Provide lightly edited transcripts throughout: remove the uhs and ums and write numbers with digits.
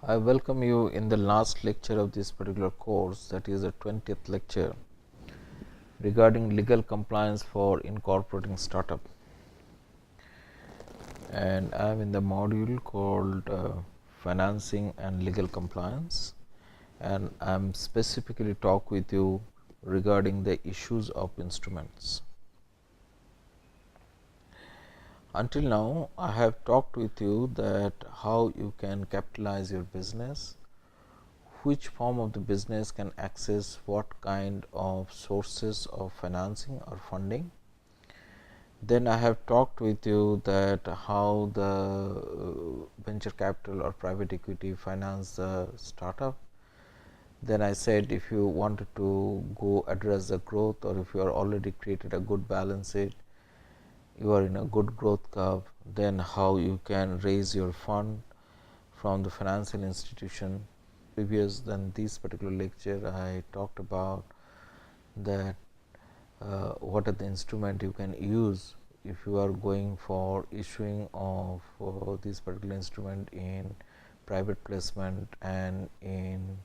I welcome you in the last lecture of this particular course, that is the 20th lecture regarding legal compliance for incorporating startup, and I am in the module called financing and legal compliance, and I am specifically talk with you regarding the issues of instruments. Until now, I have talked with you that how you can capitalize your business, which form of the business can access what kind of sources of financing or funding. Then I have talked with you that how the venture capital or private equity finance the startup. Then I said if you wanted to go address the growth, or if you are already created a good balance sheet, you are in a good growth curve, then how you can raise your fund from the financial institution. Previous than this particular lecture, I talked about that what are the instrument you can use if you are going for issuing of this particular instrument in private placement and in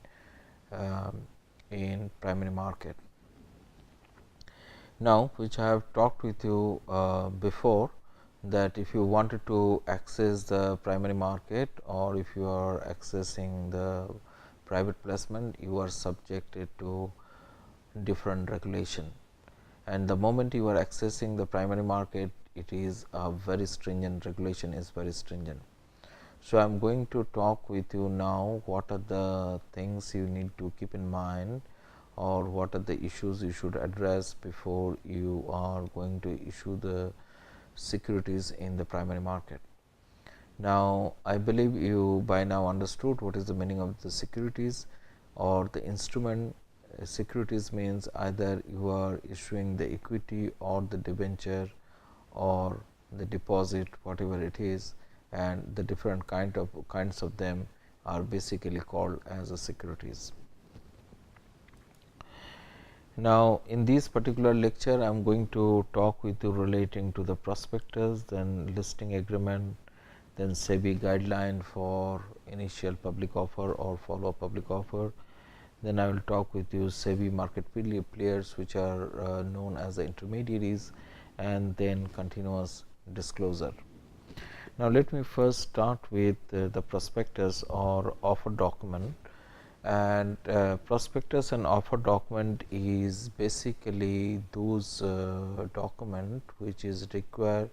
primary market. Now, which I have talked with you before, that if you wanted to access the primary market, or if you are accessing the private placement, you are subjected to different regulation, and the moment you are accessing the primary market, it is a very stringent regulation, is very stringent. So, I am going to talk with you now what are the things you need to keep in mind, or what are the issues you should address before you are going to issue the securities in the primary market. Now, I believe you by now understood what is the meaning of the securities or the instrument. Securities means either you are issuing the equity or the debenture or the deposit, whatever it is, and the different kinds of them are basically called as a securities. Now, in this particular lecture, I am going to talk with you relating to the prospectus, then listing agreement, then SEBI guideline for initial public offer or follow public offer. Then I will talk with you SEBI market players, which are known as the intermediaries, and then continuous disclosure. Now, let me first start with the prospectus or offer document. And prospectus and offer document is basically those document which is required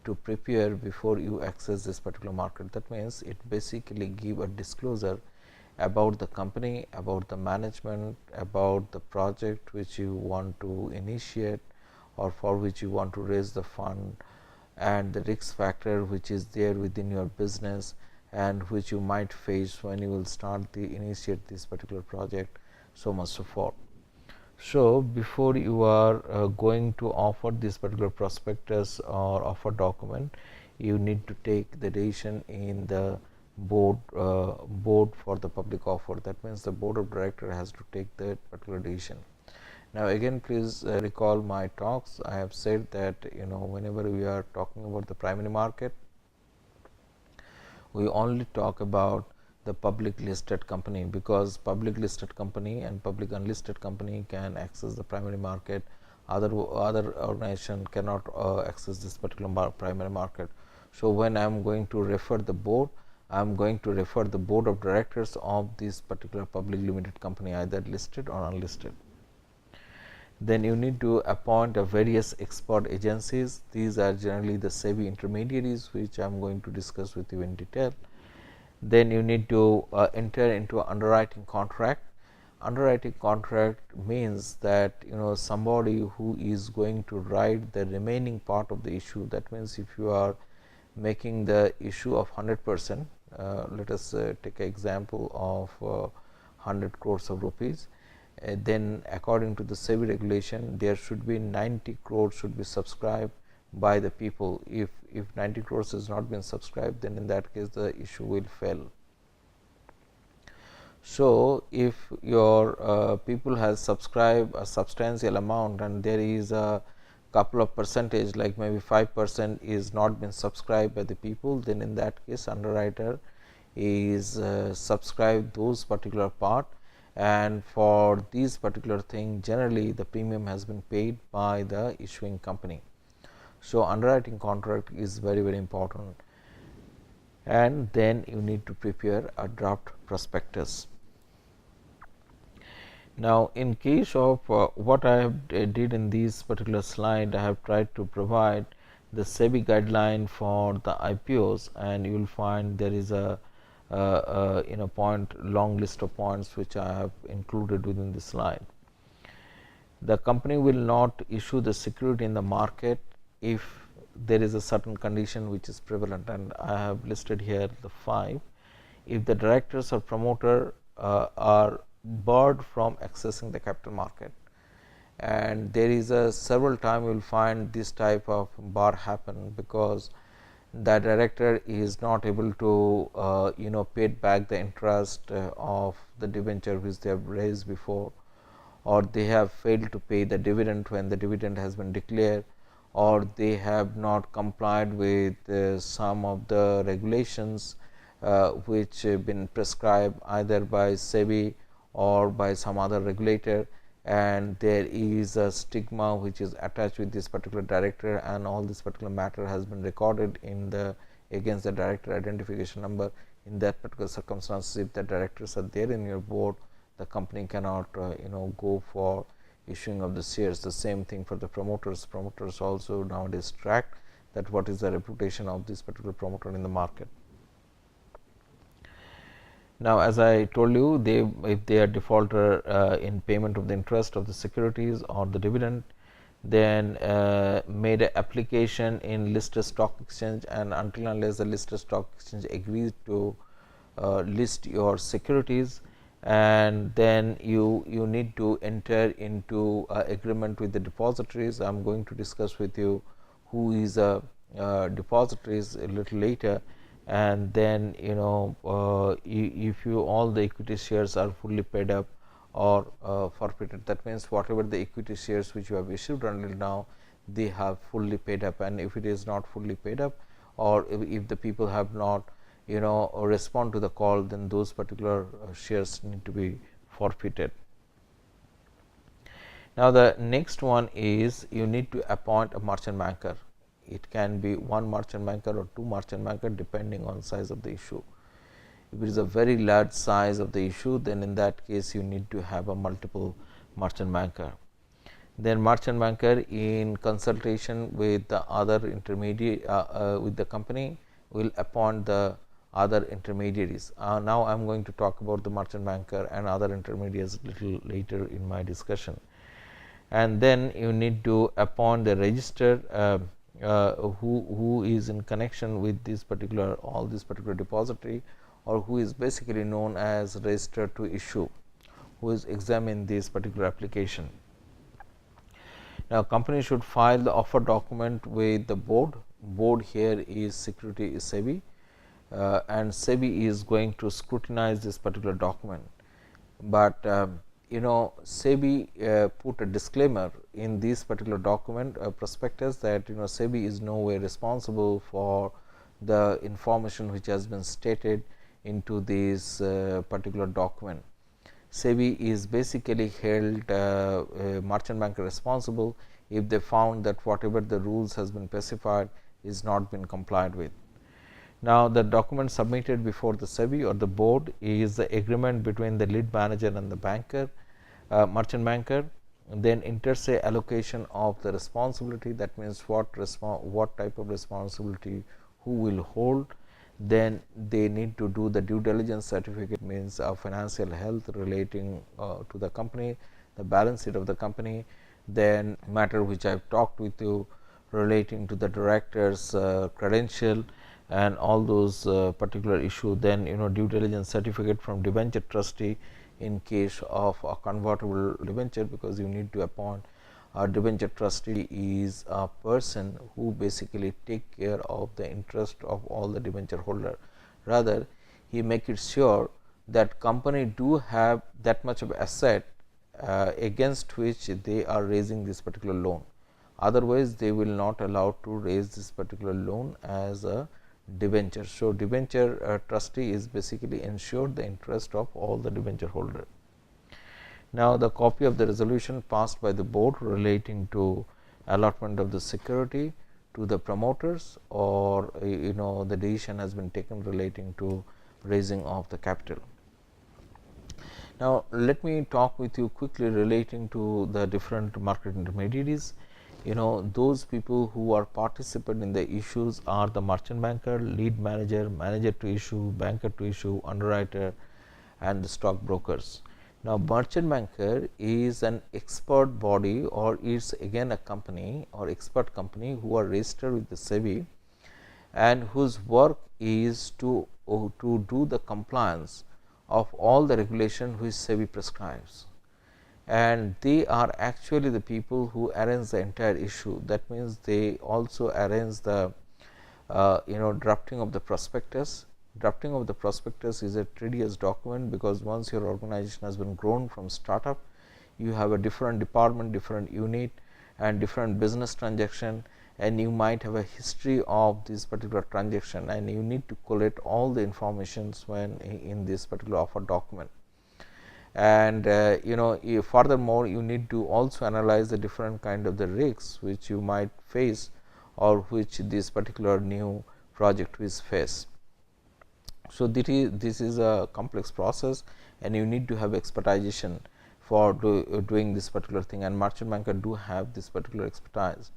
to prepare before you access this particular market. That means, it basically give a disclosure about the company, about the management, about the project which you want to initiate or for which you want to raise the fund, and the risk factor which is there within your business and which you might face when you will initiate this particular project, so much so forth. So, before you are going to offer this particular prospectus or offer document, you need to take the decision in the board for the public offer. That means, the board of director has to take that particular decision. Now, again please recall my talks. I have said that whenever we are talking about the primary market, we only talk about the public listed company, because public listed company and public unlisted company can access the primary market. Other organization cannot access this particular primary market. So, when I am going to refer the board, I am going to refer the board of directors of this particular public limited company, either listed or unlisted. Then you need to appoint a various expert agencies. These are generally the SEBI intermediaries, which I am going to discuss with you in detail. Then you need to enter into an underwriting contract. Underwriting contract means that somebody who is going to write the remaining part of the issue. That means, if you are making the issue of 100%, let us take an example of 100 crores of rupees. Then according to the SEBI regulation, there should be 90 crores should be subscribed by the people. If 90 crores has not been subscribed, then in that case the issue will fail. So, if your people has subscribed a substantial amount and there is a couple of percentage, like maybe 5% is not been subscribed by the people, then in that case underwriter is subscribe those particular part, and for these particular thing generally the premium has been paid by the issuing company. So, underwriting contract is very very important, and then you need to prepare a draft prospectus. Now, in case of what I have did in this particular slide, I have tried to provide the SEBI guideline for the IPOs, and you will find there is a long list of points which I have included within the slide. The company will not issue the security in the market if there is a certain condition which is prevalent, and I have listed here the 5. If the directors or promoter are barred from accessing the capital market, and there is a several time you will find this type of bar happen because the director is not able to pay back the interest of the debenture which they have raised before, or they have failed to pay the dividend when the dividend has been declared, or they have not complied with some of the regulations which have been prescribed either by SEBI or by some other regulator, and there is a stigma which is attached with this particular director, and all this particular matter has been recorded in the against the director identification number. In that particular circumstances, if the directors are there in your board, the company cannot go for issuing of the shares. The same thing for the promoters. Promoters also nowadays track that what is the reputation of this particular promoter in the market. Now, as I told you, if they are defaulter in payment of the interest of the securities or the dividend, then made an application in listed stock exchange, and until unless the listed stock exchange agrees to list your securities, and then you need to enter into agreement with the depositories. I am going to discuss with you who is a depositories a little later, and then if you all the equity shares are fully paid up or forfeited, that means whatever the equity shares which you have issued until now, they have fully paid up, and if it is not fully paid up, or if the people have not respond to the call, then those particular shares need to be forfeited. Now, the next one is you need to appoint a merchant banker. It can be one merchant banker or two merchant banker depending on size of the issue. If it is a very large size of the issue, then in that case you need to have a multiple merchant banker. Then merchant banker in consultation with the other intermediate with the company will appoint the other intermediaries. Now, I am going to talk about the merchant banker and other intermediaries little later in my discussion. And then you need to appoint the register who is in connection with this particular all this particular depository, or who is basically known as register to issue, who is examine this particular application. Now, company should file the offer document with the board. Board here is security is SEBI, and SEBI is going to scrutinize this particular document, but SEBI put a disclaimer in this particular document prospectus that SEBI is no way responsible for the information which has been stated into this particular document. SEBI is basically held merchant banker responsible if they found that whatever the rules has been specified is not been complied with. Now, the document submitted before the SEBI or the board is the agreement between the lead manager and the banker, merchant banker. Then inter se allocation of the responsibility, that means what type of responsibility who will hold. Then they need to do the due diligence certificate, means financial health relating to the company, the balance sheet of the company, then matter which I have talked with you relating to the director's credential and all those particular issue. Then due diligence certificate from debenture trustee in case of a convertible debenture, because you need to appoint a debenture trustee is a person who basically take care of the interest of all the debenture holder. Rather, he make it sure that company do have that much of asset against which they are raising this particular loan. Otherwise, they will not allow to raise this particular loan as a debenture. So, debenture trustee is basically ensured the interest of all the debenture holder. Now, the copy of the resolution passed by the board relating to allotment of the security to the promoters, or the decision has been taken relating to raising of the capital. Now, let me talk with you quickly relating to the different market intermediaries. Those people who are participant in the issues are the merchant banker, lead manager, manager to issue, banker to issue, underwriter, and the stock brokers. Now, merchant banker is an expert body, or is again a company or expert company who are registered with the SEBI, and whose work is to do the compliance of all the regulation which SEBI prescribes, and they are actually the people who arrange the entire issue. That means, they also arrange the drafting of the prospectus. Drafting of the prospectus is a tedious document, because once your organization has been grown from startup, you have a different department, different unit, and different business transaction, and you might have a history of this particular transaction, and you need to collect all the informations when in this particular offer document. And furthermore, you need to also analyze the different kind of the risks which you might face, or which this particular new project will face. So, this is a complex process, and you need to have expertization for doing this particular thing, and merchant banker do have this particular expertise.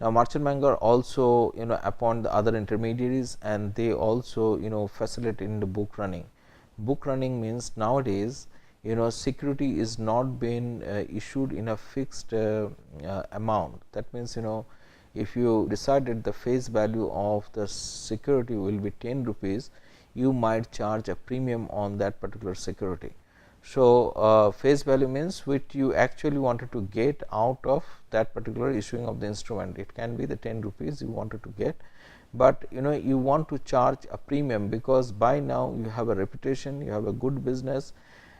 Now, merchant banker also appoint the other intermediaries, and they also facilitate in the book running. Book running means nowadays security is not being issued in a fixed amount. That means, if you decided the face value of the security will be 10 rupees, you might charge a premium on that particular security. So, face value means which you actually wanted to get out of that particular issuing of the instrument. It can be the 10 rupees you wanted to get, but you want to charge a premium, because by now you have a reputation, you have a good business,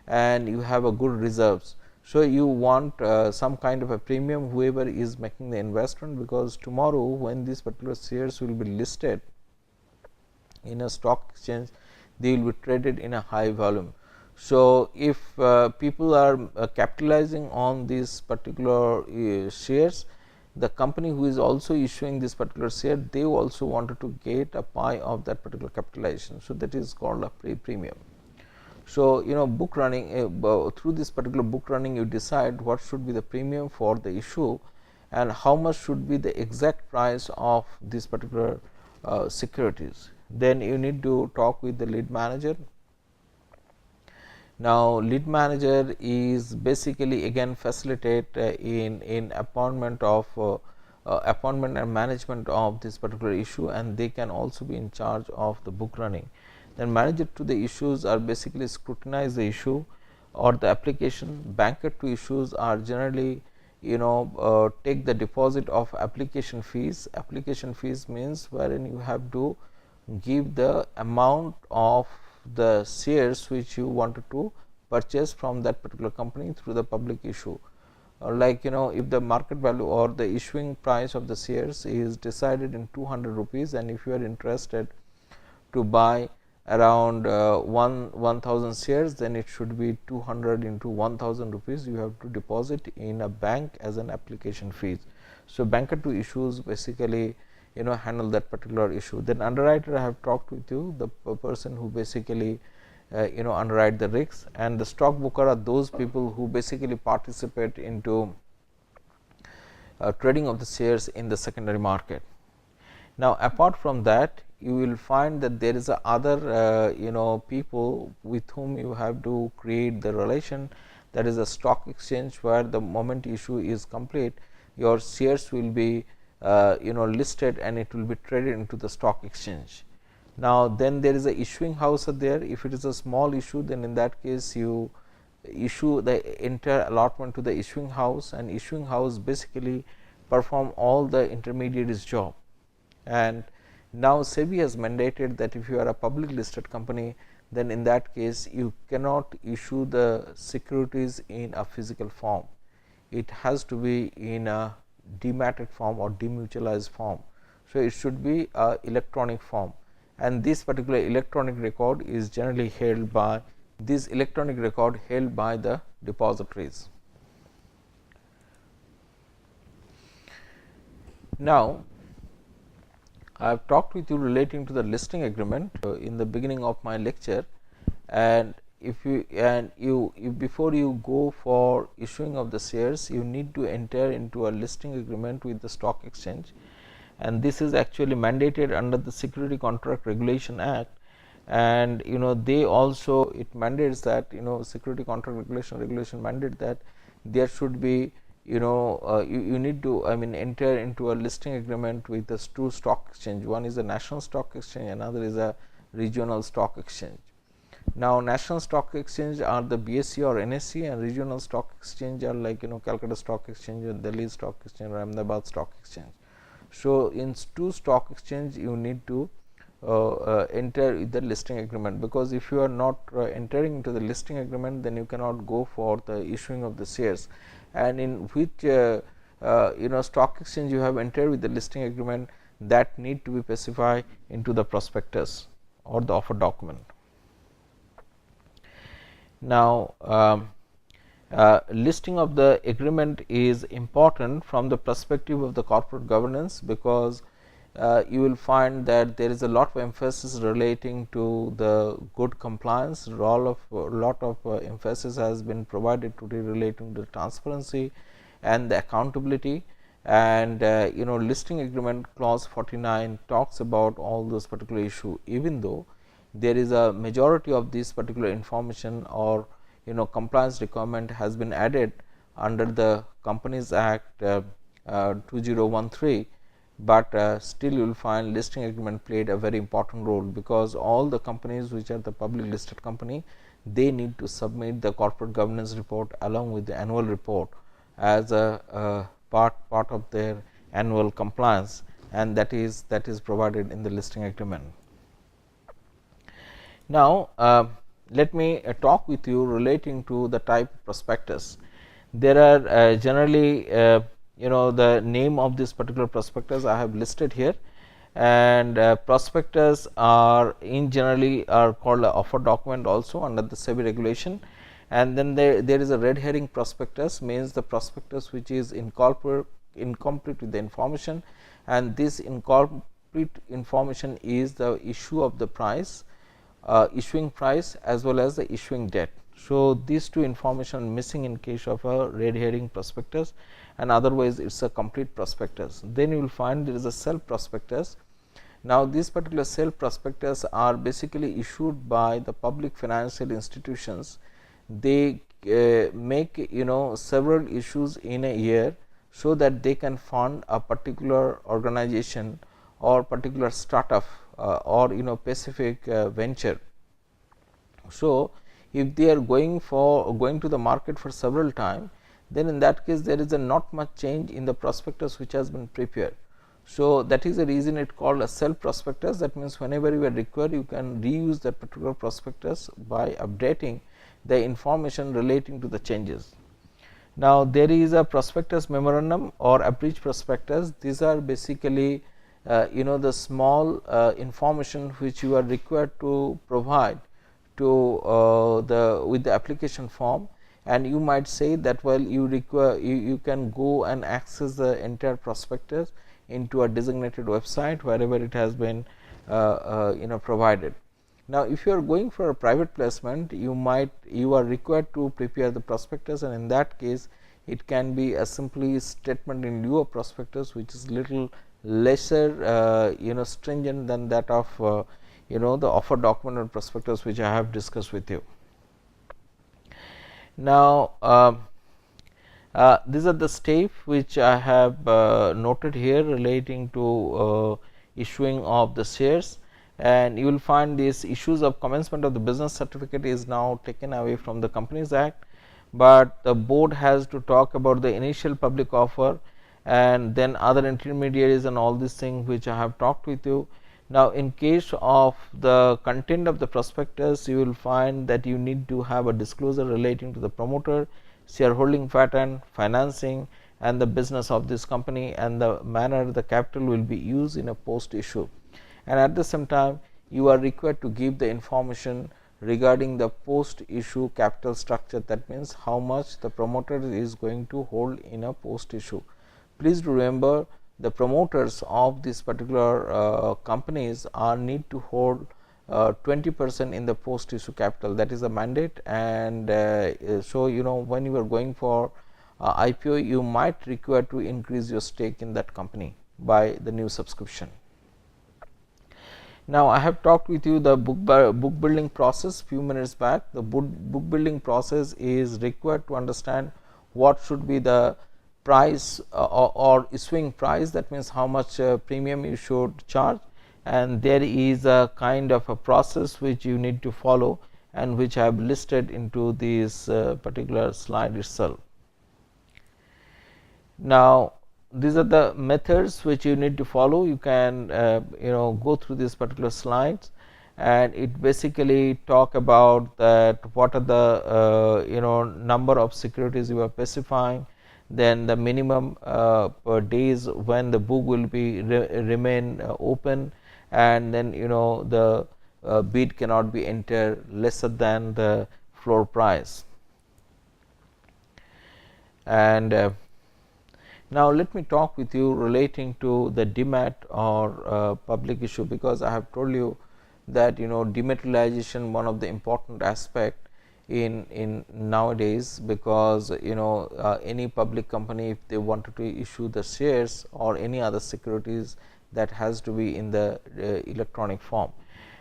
and you have a good reserves. So, you want some kind of a premium whoever is making the investment, because tomorrow when these particular shares will be listed in a stock exchange, they will be traded in a high volume. So, if people are capitalizing on these particular shares, the company who is also issuing this particular share, they also wanted to get a pie of that particular capitalization. So, that is called a premium. So, book running, through this particular book running, you decide what should be the premium for the issue, and how much should be the exact price of this particular securities. Then you need to talk with the lead manager. Now, lead manager is basically again facilitate in appointment of appointment and management of this particular issue, and they can also be in charge of the book running. Then manager to the issues are basically scrutinize the issue or the application. Banker to issues are generally take the deposit of application fees. Application fees means wherein you have to give the amount of the shares which you wanted to purchase from that particular company through the public issue. Like if the market value or the issuing price of the shares is decided in 200 rupees, and if you are interested to buy around 1000 shares, then it should be 200 into 1000 rupees you have to deposit in a bank as an application fees. So, banker to issues basically handle that particular issue. Then underwriter, I have talked with you, the person who basically underwrite the risks, and the stockbroker are those people who basically participate into trading of the shares in the secondary market. Now, apart from that, you will find that there is a other people with whom you have to create the relation, that is a stock exchange, where the moment issue is complete, your shares will be listed, and it will be traded into the stock exchange. Now, then there is a issuing house there. If it is a small issue, then in that case you issue the entire allotment to the issuing house, and issuing house basically perform all the intermediaries job. And now SEBI has mandated that if you are a public listed company, then in that case you cannot issue the securities in a physical form. It has to be in a dematted form or demutualized form. So, it should be a electronic form. and this particular electronic record is generally held by the depositories. Now, I have talked with you relating to the listing agreement in the beginning of my lecture, and before you go for issuing of the shares, you need to enter into a listing agreement with the stock exchange, and this is actually mandated under the Security Contract Regulation Act. And they also, it mandates that Security Contract Regulation mandate that there should be you need to enter into a listing agreement with the two stock exchange. One is a national stock exchange, another is a regional stock exchange. Now, national stock exchange are the BSE or NSE, and regional stock exchange are like Calcutta Stock Exchange, or Delhi Stock Exchange, or Ahmedabad Stock Exchange. So, in two stock exchange you need to enter the listing agreement, because if you are not entering into the listing agreement, then you cannot go for the issuing of the shares. And in which stock exchange you have entered with the listing agreement, that need to be specified into the prospectus or the offer document. Now, listing of the agreement is important from the perspective of the corporate governance, because you will find that there is a lot of emphasis relating to the good compliance. Lot of emphasis has been provided today relating to transparency and the accountability, and listing agreement clause 49 talks about all those particular issue, even though there is a majority of this particular information or compliance requirement has been added under the Companies Act 2013, but still you will find listing agreement played a very important role, because all the companies which are the public listed company, they need to submit the corporate governance report along with the annual report as a part of their annual compliance, and that is provided in the listing agreement. Now, let me talk with you relating to the type of prospectus. There are generally the name of this particular prospectus I have listed here, and prospectus are generally called an offer document also under the SEBI regulation. And then there is a red herring prospectus, means the prospectus which is incomplete with the information, and this incomplete information is the issue of the price, issuing price as well as the issuing date. So, these two information missing in case of a red herring prospectus, and otherwise it is a complete prospectus. Then you will find there is a self prospectus. Now, these particular self prospectus are basically issued by the public financial institutions. They make several issues in a year, so that they can fund a particular organization or particular startup or specific venture. So, if they are going to the market for several time, then in that case there is a not much change in the prospectus which has been prepared. So, that is the reason it called a self prospectus. That means, whenever you are required, you can reuse that particular prospectus by updating the information relating to the changes. Now, there is a prospectus memorandum or abridged prospectus. These are basically the small information which you are required to provide to with the application form, and you might say that you can go and access the entire prospectus into a designated website wherever it has been provided. Now, if you are going for a private placement, you are required to prepare the prospectus, and in that case it can be a simply statement in lieu of prospectus, which is little lesser stringent than that of the offer document or prospectus which I have discussed with you. Now, these are the steps which I have noted here relating to issuing of the shares, and you will find these issues of commencement of the business certificate is now taken away from the Companies Act, but the board has to talk about the initial public offer and then other intermediaries and all these things which I have talked with you. Now, in case of the content of the prospectus, you will find that you need to have a disclosure relating to the promoter, shareholding pattern, financing, and the business of this company, and the manner the capital will be used in a post issue. And at the same time, you are required to give the information regarding the post issue capital structure. That means, how much the promoter is going to hold in a post issue. Please do remember, the promoters of this particular companies are need to hold 20% in the post issue capital. That is a mandate, and so when you are going for IPO, you might require to increase your stake in that company by the new subscription. Now, I have talked with you the book building process few minutes back. The book building process is required to understand what should be the price or issuing price. That means, how much premium you should charge, and there is a kind of a process which you need to follow, and which I have listed into this particular slide itself. Now, these are the methods which you need to follow. You can go through these particular slides, and it basically talk about that what are the number of securities you are specifying, then the minimum per days when the book will be remain open, and then the bid cannot be entered lesser than the floor price. And now, let me talk with you relating to the demat or public issue, because I have told you that dematerialization one of the important aspect in nowadays, because any public company, if they wanted to issue the shares or any other securities, that has to be in the electronic form.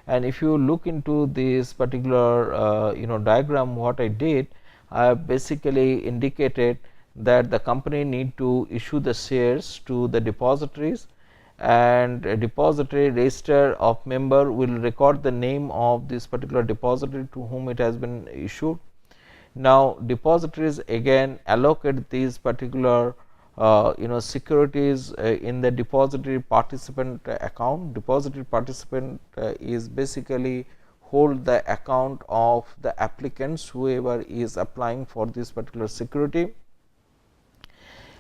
And if you look into this particular diagram, what I did, I have basically indicated that the company need to issue the shares to the depositories, and a depository register of member will record the name of this particular depository to whom it has been issued. Now, depositories again allocate these particular securities in the depository participant account. Depository participant is basically hold the account of the applicants, whoever is applying for this particular security,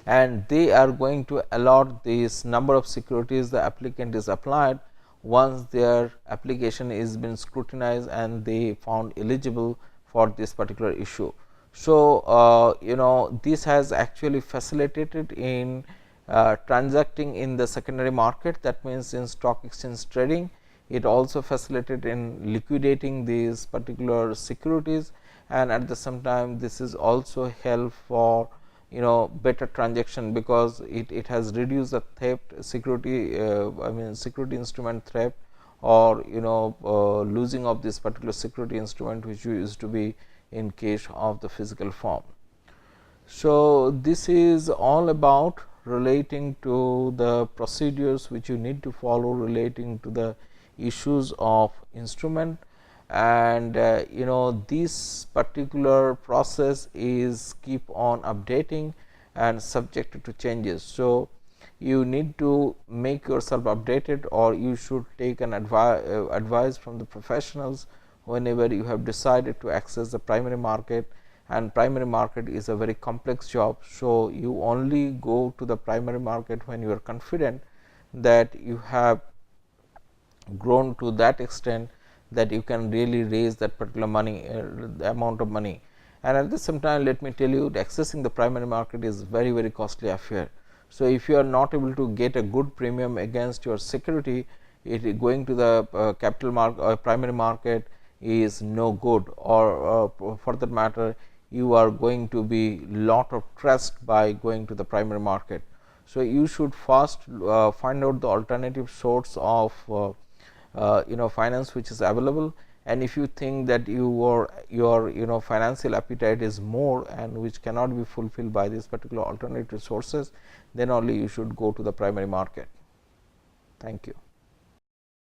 and they are going to allot this number of securities the applicant is applied once their application is been scrutinized and they found eligible for this particular issue. So, this has actually facilitated in transacting in the secondary market, that means in stock exchange trading. It also facilitated in liquidating these particular securities, and at the same time this is also help for better transaction, because it has reduced the theft security security instrument theft, or losing of this particular security instrument which used to be in case of the physical form. So, this is all about relating to the procedures which you need to follow relating to the issues of instrument, and this particular process is keep on updating and subject to changes. So, you need to make yourself updated, or you should take an advice from the professionals whenever you have decided to access the primary market, and primary market is a very complex job. So, you only go to the primary market when you are confident that you have grown to that extent that you can really raise that particular money, the amount of money. And at the same time, let me tell you, accessing the primary market is very costly affair. So, if you are not able to get a good premium against your security, going to the capital market primary market is no good, or for that matter, you are going to be lot of trust by going to the primary market. So, you should first find out the alternative source of finance which is available, and if you think that your financial appetite is more and which cannot be fulfilled by this particular alternative sources, then only you should go to the primary market. Thank you.